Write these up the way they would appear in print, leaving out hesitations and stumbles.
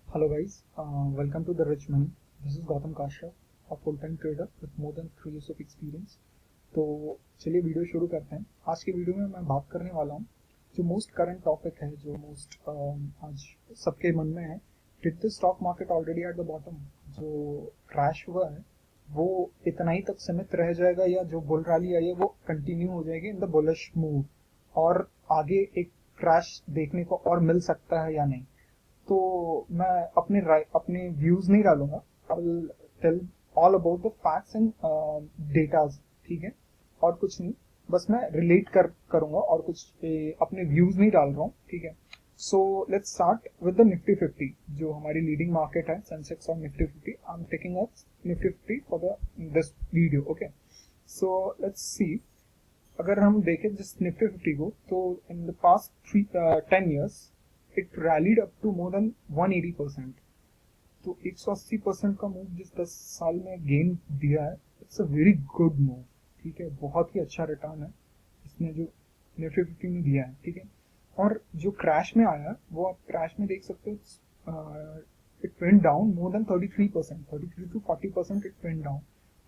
Hello guys, welcome to the Rich Money. This is Gautam Kashyap, a full-time trader with more than 3 years of experience. तो चलिए video शुरू करते हैं। आज की वीडियो में मैं बात करने वाला हूँ जो मोस्ट करंट टॉपिक है, जो मोस्ट आज सबके मन में है। Did the stock market already at the bottom? जो क्रैश हुआ है वो इतना ही तक सीमित रह जाएगा या जो बुल रैली आई है वो कंटिन्यू हो जाएगी इन द बुलिश मूव, और आगे एक क्रैश देखने को और मिल सकता है या नहीं? तो मैं अपने व्यूज नहीं डालूंगा। I will tell all about the facts and datas, ठीक है, और कुछ नहीं। बस मैं रिलेट करूंगा और कुछ अपने व्यूज नहीं डाल रहा हूँ, ठीक है। So let's start with the Nifty 50, जो हमारी लीडिंग मार्केट है, सेंसेक्स और Nifty 50। I am taking up Nifty 50 for the this video, okay. So let's see, अगर हम देखें जिस निफ्टी 50 को, तो in the past 10 years it rallied up to more than 180%। तो 180% का मूव जिस 10 साल में गेन दिया है, it's a very good move, ठीक है। बहुत ही अच्छा रिटर्न है इसने जो निफ्टी 50 ने दिया है, ठीक है। और जो क्रैश में आया वो आप क्रैश में देख सकते हो, it went down more than 33%, 33 to 40% it went down.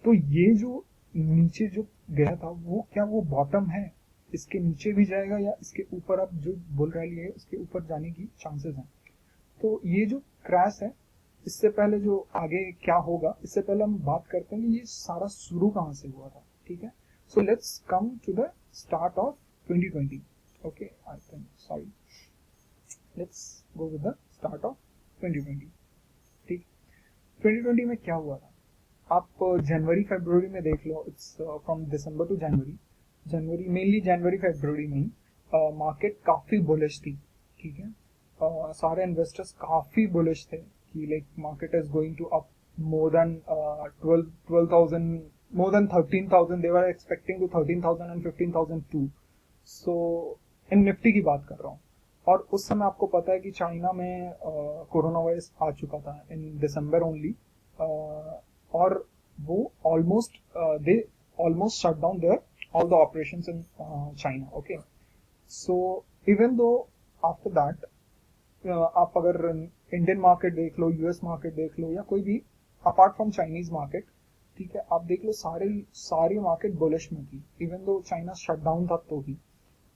तो ये जो नीचे जो गया था वो क्या वो बॉटम है? इसके नीचे भी जाएगा या इसके ऊपर अब जो बुल रैली है उसके ऊपर जाने की चांसेस हैं? तो ये जो क्रैश है, इससे पहले जो आगे क्या होगा, इससे पहले हम बात करते हैं कि ये सारा शुरू कहाँ से हुआ था, ठीक है। So let's come to the start of 2020, okay. I think sorry, let's go with the start of 2020, ठीक। 2020 में क्या हुआ था आप जनवरी फरवरी में देख लो। It's from December to January, mainly जनवरी फरवरी में ही मार्केट काफी बुलिश थी, ठीक है। सारे इन्वेस्टर्स काफी बुलिश थे कि like market is going to up more than 12,000, more than 13,000। They were expecting to 13,000 and 15,000 too. So in Nifty की बात कर रहा हूँ। और उस समय आपको पता है कि चाइना में कोरोना वायरस आ चुका था इन दिसंबर ओनली, और वो almost they almost shut down their all the operations in China, okay. So even though after that, आप अगर इंडियन मार्केट देख लो, यूएस मार्केट देख लो, या कोई भी अपार्ट फ्रॉम चाइनीज मार्केट, ठीक है, आप देख लो सारी मार्केट बुलिश में थी, even though China shut down था तो भी।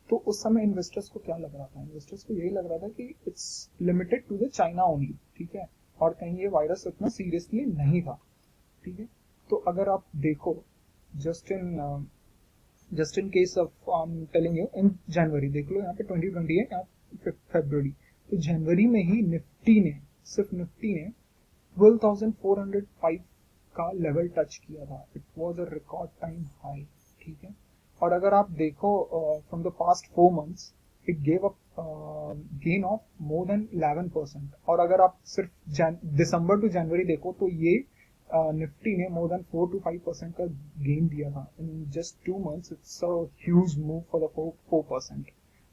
तो उस समय इन्वेस्टर्स को क्या लग रहा था? इन्वेस्टर्स को यही लग रहा था कि it's limited to the China only, ठीक है, और कहीं ये वायरस इतना सीरियसली नहीं था, ठीक है। तो अगर आप देखो, just in case of I am telling you, in January देख लो, यहाँ पे 2020 है, यहाँ फरवरी। तो जनवरी में ही निफ्टी ने, सिर्फ निफ्टी ने 12,405 का लेवल टच किया था। It was a record time high, ठीक है। और अगर आप देखो from the past 4 months, it gave up gain of more than 11%। और अगर आप सिर्फ दिसंबर टू जनवरी देखो, तो ये निफ्टी ने मोर देन 4 to 5% का गेन दिया था in just 2 months। It's a huge move for the 4%,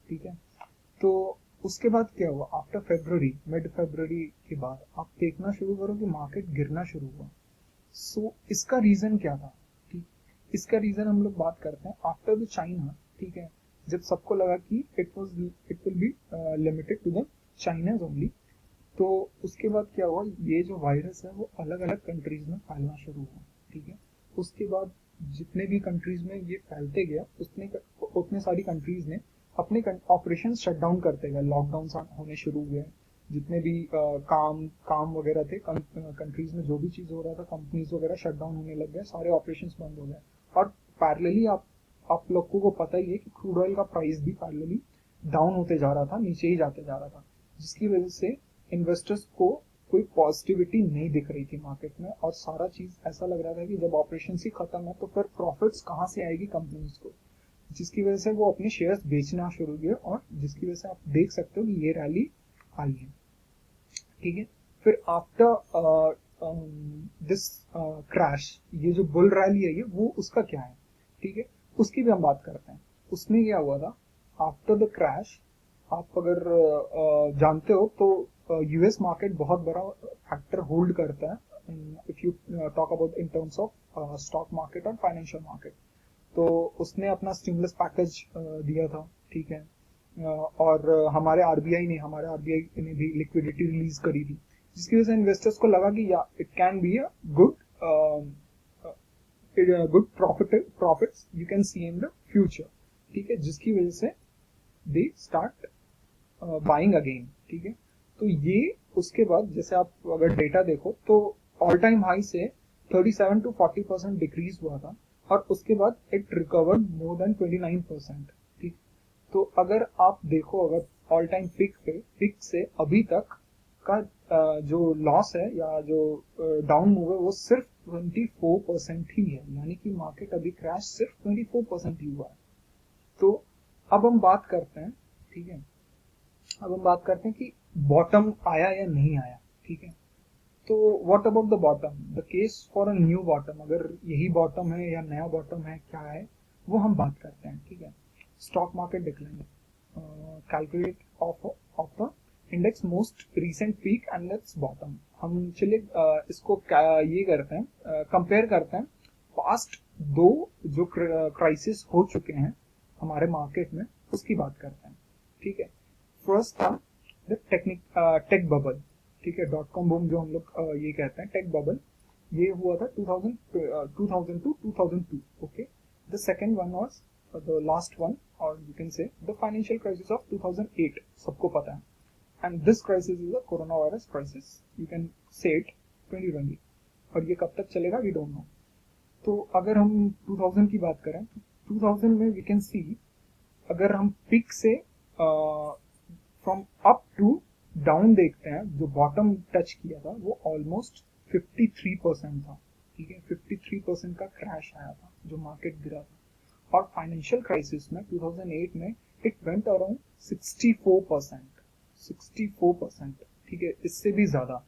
ठीक है। तो उसके बाद क्या हुआ? आफ्टर फरवरी, मिड फरवरी के बाद आप देखना शुरू करो कि मार्केट गिरना शुरू हुआ। सो इसका रीजन क्या था? ठीक, इसका रीजन हम लोग बात करते हैं आफ्टर द चाइना, ठीक है। जब सबको लगा कि it will be limited to the China's only, तो उसके बाद क्या हुआ? ये जो वायरस है वो अलग अलग कंट्रीज में फैलना शुरू हुआ, ठीक है। उसके बाद जितने भी कंट्रीज में ये फैलते गया, उतने सारी कंट्रीज ने अपने ऑपरेशन शट डाउन करते गए, लॉकडाउन होने शुरू हुए। जितने भी काम वगैरह थे कंट्रीज में, जो भी चीज हो रहा था, कंपनीज वगैरह शट डाउन होने लग गए, सारे ऑपरेशंस बंद हो गए। और पैरेलली आप लोगों को पता ही है कि क्रूड ऑयल का प्राइस भी पैरेलली डाउन होते जा रहा था, नीचे ही जाते जा रहा था, जिसकी वजह से इन्वेस्टर्स को कोई पॉजिटिविटी नहीं दिख रही थी मार्केट में। और सारा चीज ऐसा लग रहा था कि जब ऑपरेशन ही खत्म है तो फिर प्रॉफिट्स कहाँ से आएगी कंपनीज को, जिसकी वजह से वो अपने शेयर्स बेचना शुरू किए, और जिसकी वजह से आप देख सकते हो कि ये रैली आई है, ठीक है। फिर आफ्टर दिस क्रैश, ये जो बुल रैली है ये वो उसका क्या है, ठीक है, उसकी भी हम बात करते हैं। उसमें क्या हुआ था आफ्टर द क्रैश? आप अगर जानते हो तो यूएस मार्केट बहुत बड़ा फैक्टर होल्ड करता है if you talk about in terms of stock market और फाइनेंशियल मार्केट। तो उसने अपना स्टिमुलस पैकेज दिया था, ठीक है। और हमारे आरबीआई ने भी लिक्विडिटी रिलीज करी थी। जिसकी वजह से इन्वेस्टर्स को लगा कि या it can be a good good profits you can see in the future, ठीक है, जिसकी वजह से दे स्टार्ट बाइंग अगेन, ठीक है। तो ये उसके बाद जैसे आप अगर डेटा देखो तो ऑल टाइम हाई से 37 to 40% डिक्रीज हुआ था और उसके बाद इट रिकवर्ड मोर देन 29%, ठीक। तो अगर आप देखो, अगर ऑल टाइम पिक से अभी तक का जो लॉस है या जो डाउन मूव है वो सिर्फ 24% ही है, यानी कि मार्केट अभी क्रैश सिर्फ 24% ही हुआ है। तो अब हम बात करते हैं, ठीक है, अब हम बात करते हैं कि बॉटम आया या नहीं आया, ठीक है। तो what about the bottom, the case for a new bottom, अगर यही बॉटम है या नया बॉटम है, क्या है वो हम बात करते हैं, ठीक है। Stock market decline, calculate of the index most recent peak and it's bottom. हम चलिए इसको ये करते हैं, कंपेयर करते हैं पास्ट दो जो क्राइसिस हो चुके हैं हमारे मार्केट में, उसकी बात करते हैं, ठीक है। फर्स्ट था द टेक बबल, ठीक है, डॉट कॉम बूम जो हम लोग ये कहते हैं, टेक बबल, ये हुआ था 2000 to 2002, okay. The second one was the last one, और you can say the financial crisis of 2008, सबको पता है। And this crisis is a corona virus crisis, you can say it 2020, और ये कब तक चलेगा वी डोंट नो। तो अगर हम 2000 की बात करें तो 2000 में वी कैन सी, अगर हम पिक से फ्रॉम अप टू डाउन देखते हैं, जो बॉटम टच किया था वो ऑलमोस्ट 53% था, ठीक है, 53% का क्रैश आया था, जो मार्केट गिरा था। और फाइनेंशियल क्राइसिस में 2008 में इट वेंट अराउंड 64%, 64%, ठीक है, इससे भी ज्यादा।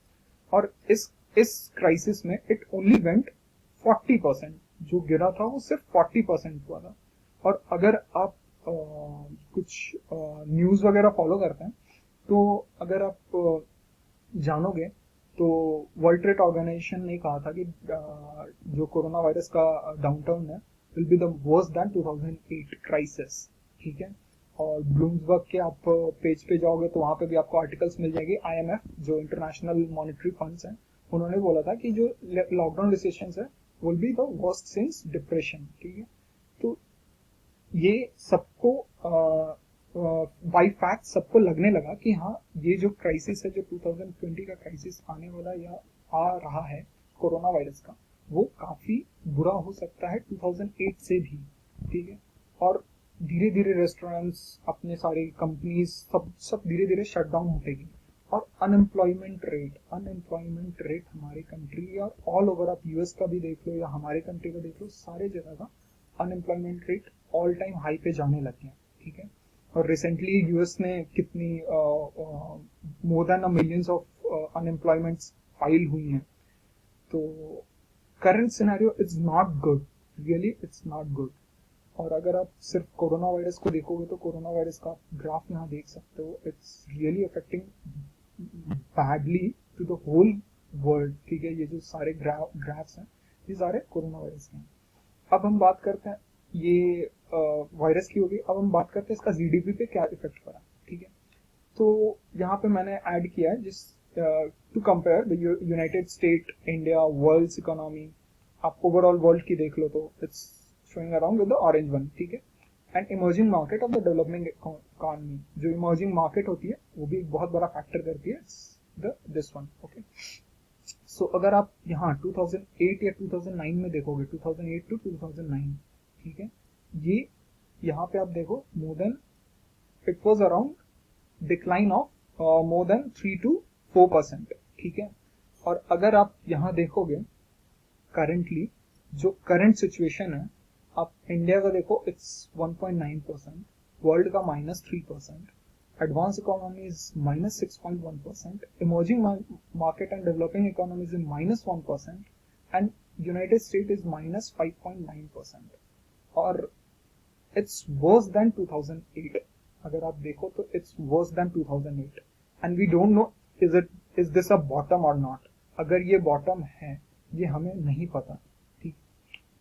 और इस क्राइसिस में इट ओनली वेंट 40%, जो गिरा था वो सिर्फ 40% हुआ था। और अगर आप कुछ न्यूज वगैरह फॉलो करते हैं तो अगर आप जानोगे तो वर्ल्ड ट्रेड ऑर्गेनाइजेशन ने कहा था कि जो कोरोना वायरस का डाउनटर्न है will be the worst than 2008 crisis, ठीक है। और ब्लूमबर्ग के आप पेज पे जाओगे तो वहां पे भी आपको आर्टिकल्स मिल जाएगी। आईएमएफ जो इंटरनेशनल मॉनेटरी फंड्स हैं, उन्होंने बोला था कि जो लॉकडाउन रिसेशंस है will be the worst since depression, ठीक है। तो ये सबको बाई फैक्ट सबको लगने लगा कि हाँ, ये जो क्राइसिस है, जो 2020 का क्राइसिस आने वाला या आ रहा है कोरोना वायरस का, वो काफी बुरा हो सकता है 2008 से भी, ठीक है। और धीरे धीरे रेस्टोरेंट्स, अपने सारी कंपनीज सब धीरे धीरे शट डाउन होतेगी। और अनएम्प्लॉयमेंट रेट हमारी कंट्री और ऑल ओवर, आप यूएस का भी देख लो या हमारे कंट्री का देख लो, सारे जगह का unemployment rate all time high पे जाने लगे हैं, ठीक है। और रिसेंटली यूएस ने कितनी more than a millions of अनएम्प्लॉयमेंट्स file हुई हैं। तो current scenario is not good, really it's not good. और अगर आप सिर्फ कोरोना वायरस को देखोगे तो कोरोना वायरस का ग्राफ यहाँ देख सकते हो, it's really affecting badly to the whole world, ठीक है। ये जो सारे ग्राफ्स हैं ये सारे कोरोना वायरस के हैं। अब हम बात करते हैं, ये वायरस की होगी, अब हम बात करते हैं इसका जीडीपी पे क्या इफेक्ट पड़ा, ठीक है। तो यहाँ पे मैंने ऐड किया है जिस to compare the United State, India, world's economy. आप ओवरऑल वर्ल्ड की देख लो तो it's showing around with the orange one, ठीक है। And emerging market of the developing economy, जो इमर्जिंग मार्केट होती है वो भी एक बहुत बड़ा फैक्टर करती है, दिस वन, ओके। सो अगर आप यहाँ 2008 या 2009 में देखोगे, 2008 टू 2009, ठीक है, ये यहाँ पे आप देखो more than it was around decline of more than 3 to 4%, ठीक है। और अगर आप यहाँ देखोगे करंटली जो करंट सिचुएशन है, आप इंडिया का देखो इट्स 1.9%, वर्ल्ड का -3%, advanced economies -6.1%, emerging market and developing economies is -1%, and United States is -5.9%. और it's worse than 2008. अगर आप देखो तो it's worse than 2008, and we don't know is this a bottom or not. अगर ये बॉटम है ये हमें नहीं पता, ठीक।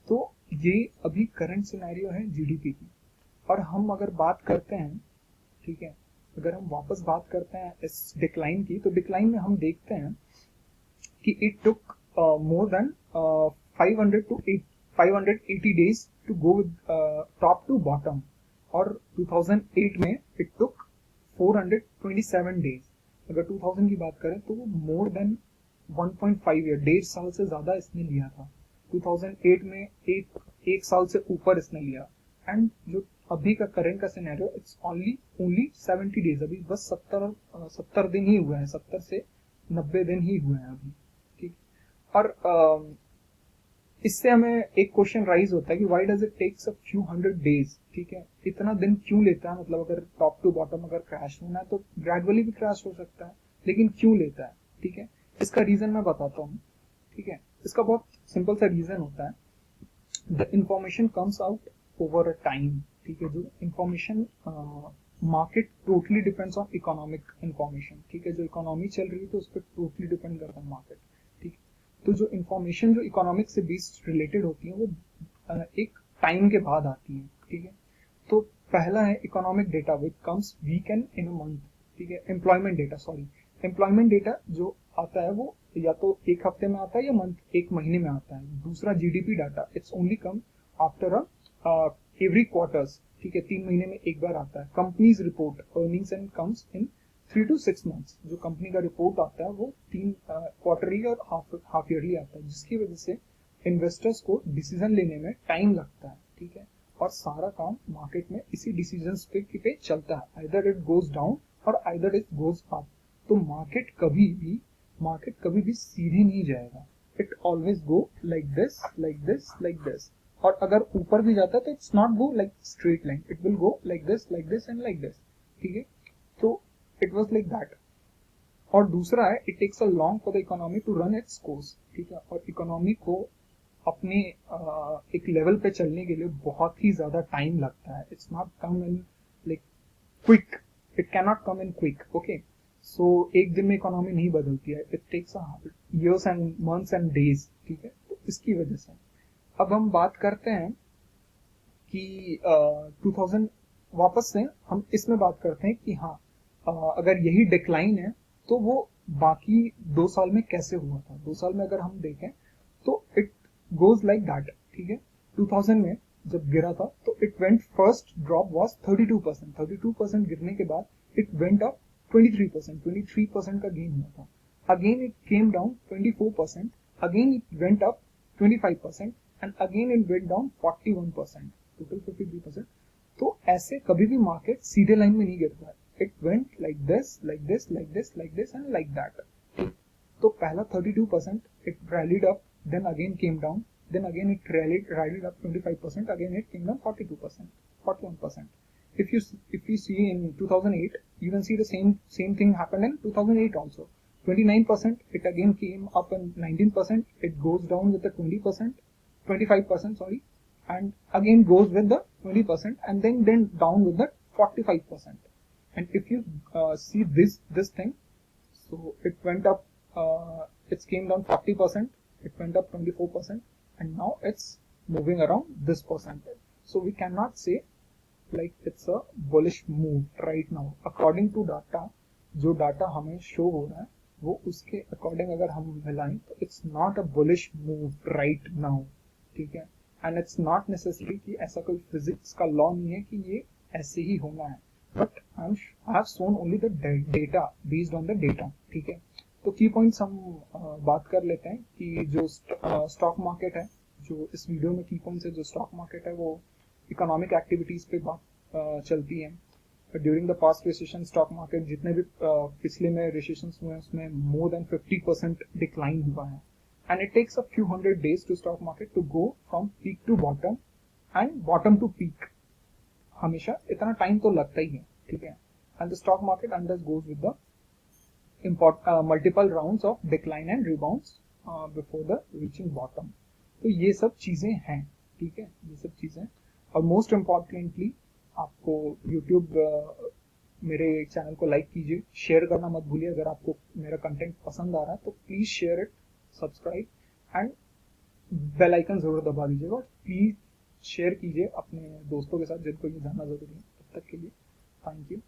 तो ये अभी करंट सिनेरियो है जीडीपी की। और हम अगर बात करते हैं, ठीक है, अगर हम वापस बात करते हैं इस डिक्लाइन की, तो डिक्लाइन में हम देखते हैं कि it took more than 500 to 580 days to go with top to bottom, और 2008 में इट टुक 427 days। अगर 2000 की बात करें तो मोर देन 1.5 ईयर, 1.5 साल से ज्यादा इसने लिया था। 2008 में एक साल से ऊपर इसने लिया। एंड जो अभी का करंट का सिनेरियो, इट्स ओनली 70 डेज, अभी बस 70 दिन ही हुए हैं, 70 से 90 दिन ही हुए हैं अभी, ठीक। और इससे हमें एक क्वेश्चन राइज होता है कि why does it takes a few 100 days, ठीक है, इतना दिन क्यों लेता है? मतलब अगर टॉप टू बॉटम अगर क्रैश होना है तो ग्रेजुअली भी क्रैश हो सकता है, लेकिन क्यों लेता है, ठीक है। इसका रीजन मैं बताता हूँ, ठीक है। इसका बहुत सिंपल सा रीजन होता है, the information comes out over a time, ठीक है। जो information, market totally depends on economic information, ठीक है। जो इकोनॉमी चल रही है तो उस पर टोटली डिपेंड करता है मार्केट, ठीक। तो जो इंफॉर्मेशन जो इकोनॉमिक से बेस्ड रिलेटेड होती है वो एक टाइम के बाद आती है, ठीक है। तो पहला है economic data which comes week end in a month, ठीक है। Employment data, sorry, employment data जो आता है वो या तो एक हफ्ते में आता है या एक महीने में आता है। दूसरा GDP data, it's only come after every quarters, ठीक है, 3 महीने में एक बार आता है। Companies report earnings and comes in 3 to 6 months, जो कंपनी का रिपोर्ट आता है वो 3 क्वार्टरली और हाफ ईयरली आता है, जिसकी वजह से इन्वेस्टर्स को डिसीजन लेने में टाइम लगता है, ठीक है। और सारा काम मार्केट में इसी डिसीजन पे चलता है, आइदर इट गोज डाउन और आइदर इट गोज अप। तो मार्केट कभी भी सीधे नहीं जाएगा, it always go like this like this like this. और अगर ऊपर भी जाता है तो it's not go like straight line, it will go like this and like this, ठीक है। तो इट वॉज लाइक दैट। और दूसरा है, it takes a long for the economy to run its course, ठीक है। और इकोनॉमी को अपने एक लेवल पे चलने के लिए बहुत ही ज्यादा टाइम लगता है। It's not come in like quick, it can not come in quick, okay. So एक दिन में इकोनॉमी नहीं बदलती है, it takes years and months and days, ठीक है। तो इसकी वजह से अब हम बात करते हैं कि 2000, वापस से हम इसमें बात करते हैं कि हाँ, अगर यही डिक्लाइन है तो वो बाकी 2 साल में कैसे हुआ था। 2 साल में अगर हम देखें तो इट गोज लाइक दैट, ठीक है। 2000 में जब गिरा था तो it went, first drop was 32%, 32% गिरने के बाद इट वेंट अप 23% का गेन हुआ था। Again it came down 24%, again it went up 25% and again it went down 41%, total 53%। तो ऐसे कभी भी मार्केट सीधे लाइन में नहीं गिरता है, it went like this like this like this like this and like that. तो पहला 32% it rallied up, then again came down, then again it rallied up 25%, again it came down 42%, 41%. If you see in 2008, you can see the same thing happened in 2008 also. 29% it again came up, and 19% it goes down with the 20%, 25%, sorry, and again goes with the 20%, and then down with the 45%. And if you see this thing, so it went up, it came down 40%, it went up 24%, and now it's moving around this percentage. So we cannot say like it's a bullish move right now according to data। जो data हमें show हो रहा है वो उसके according अगर हम मिलाएं तो it's not a bullish move right now, ठीक है। एंड इट्स नॉट नेसेसरी कि ऐसा कोई फिजिक्स का लॉ नहीं है कि ये ऐसे ही होना है, but I have shown only the data based on the data, ठीक है। तो की पॉइंट्स हम बात कर लेते हैं कि जो स्टॉक मार्केट है, जो इस वीडियो में की पॉइंट्स है, जो स्टॉक मार्केट है वो इकोनॉमिक एक्टिविटीज पे बात चलती है। During the past recession stock market जितने भी पिछले में रिसेशंस हुए हैं उसमें मोर देन 50% डिक्लाइन हुआ है। And it takes a few 100 days to stock market to go from peak to bottom and bottom to peak, हमेशा इतना टाइम तो लगता ही है, ठीक है। And the stock market undergoes with the multiple rounds of decline and rebounds before the reaching bottom। तो ये सब चीजें हैं, ठीक है, ये सब चीजें। और मोस्ट इम्पॉर्टेंटली आपको यूट्यूब मेरे चैनल को लाइक कीजिए, शेयर करना मत भूलिए। अगर आपको मेरा कंटेंट पसंद आ रहा है तो please share it, subscribe and bell icon जरूर दबा दीजिएगा। प्लीज शेयर कीजिए अपने दोस्तों के साथ जिनको ये जानना जरूरी है। तब तक के लिए थैंक यू।